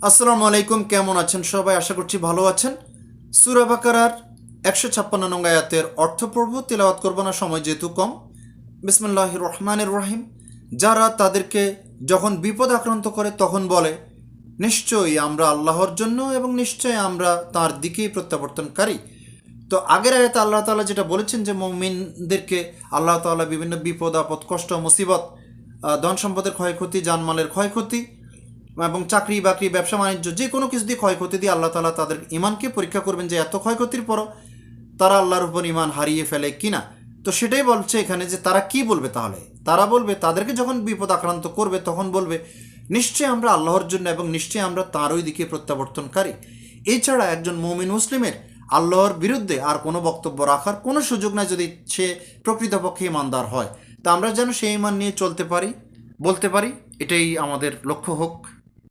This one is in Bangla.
আসসালামু আলাইকুম, কেমন আছেন সবাই? আশা করছি ভালো আছেন। সূরা বাকারার ১৫৬ নং আয়াতের অর্থ পড়ব, তেলাওয়াত করব না, সময় যেহেতু কম। বিসমিল্লাহির রহমানির রহিম। যারা তাদেরকে যখন বিপদ আক্রান্ত করে তখন বলে, নিশ্চয়ই আমরা আল্লাহর জন্য এবং নিশ্চয়ই আমরা তার দিকেই প্রত্যাবর্তনকারী। তো আগের আয়াতে আল্লাহ তাআলা যেটা বলেছেন যে মুমিনদেরকে আল্লাহ তাআলা বিভিন্ন বিপদ আপদ, কষ্ট, মুসিবত, ধন সম্পদের ক্ষয়ক্ষতি, জানমালের ক্ষয়ক্ষতি এবং চাকরি বাকরি, ব্যবসা বাণিজ্য, যে কোনো কিছু দিয়ে ক্ষয়ক্ষতি দিয়ে আল্লাহ তাআলা তাদের ইমানকে পরীক্ষা করবেন যে এত ক্ষয়ক্ষতির পরও তারা আল্লাহর উপর ইমান হারিয়ে ফেলে কিনা। তো সেটাই বলছে এখানে যে তারা কি বলবে তাহলে। তারা বলবে, তাদেরকে যখন বিপদ আক্রান্ত করবে তখন বলবে, নিশ্চয়ই আমরা আল্লাহর জন্য এবং নিশ্চয়ই আমরা তাঁরই দিকে প্রত্যাবর্তনকারী। এছাড়া একজন মুমিন মুসলিমের আল্লাহর বিরুদ্ধে আর কোনো বক্তব্য রাখার কোনো সুযোগ নাই যদি সে প্রকৃতপক্ষে ইমানদার হয়। তা আমরা যেন সেই ইমান নিয়ে চলতে পারি, বলতে পারি, এটাই আমাদের লক্ষ্য হোক।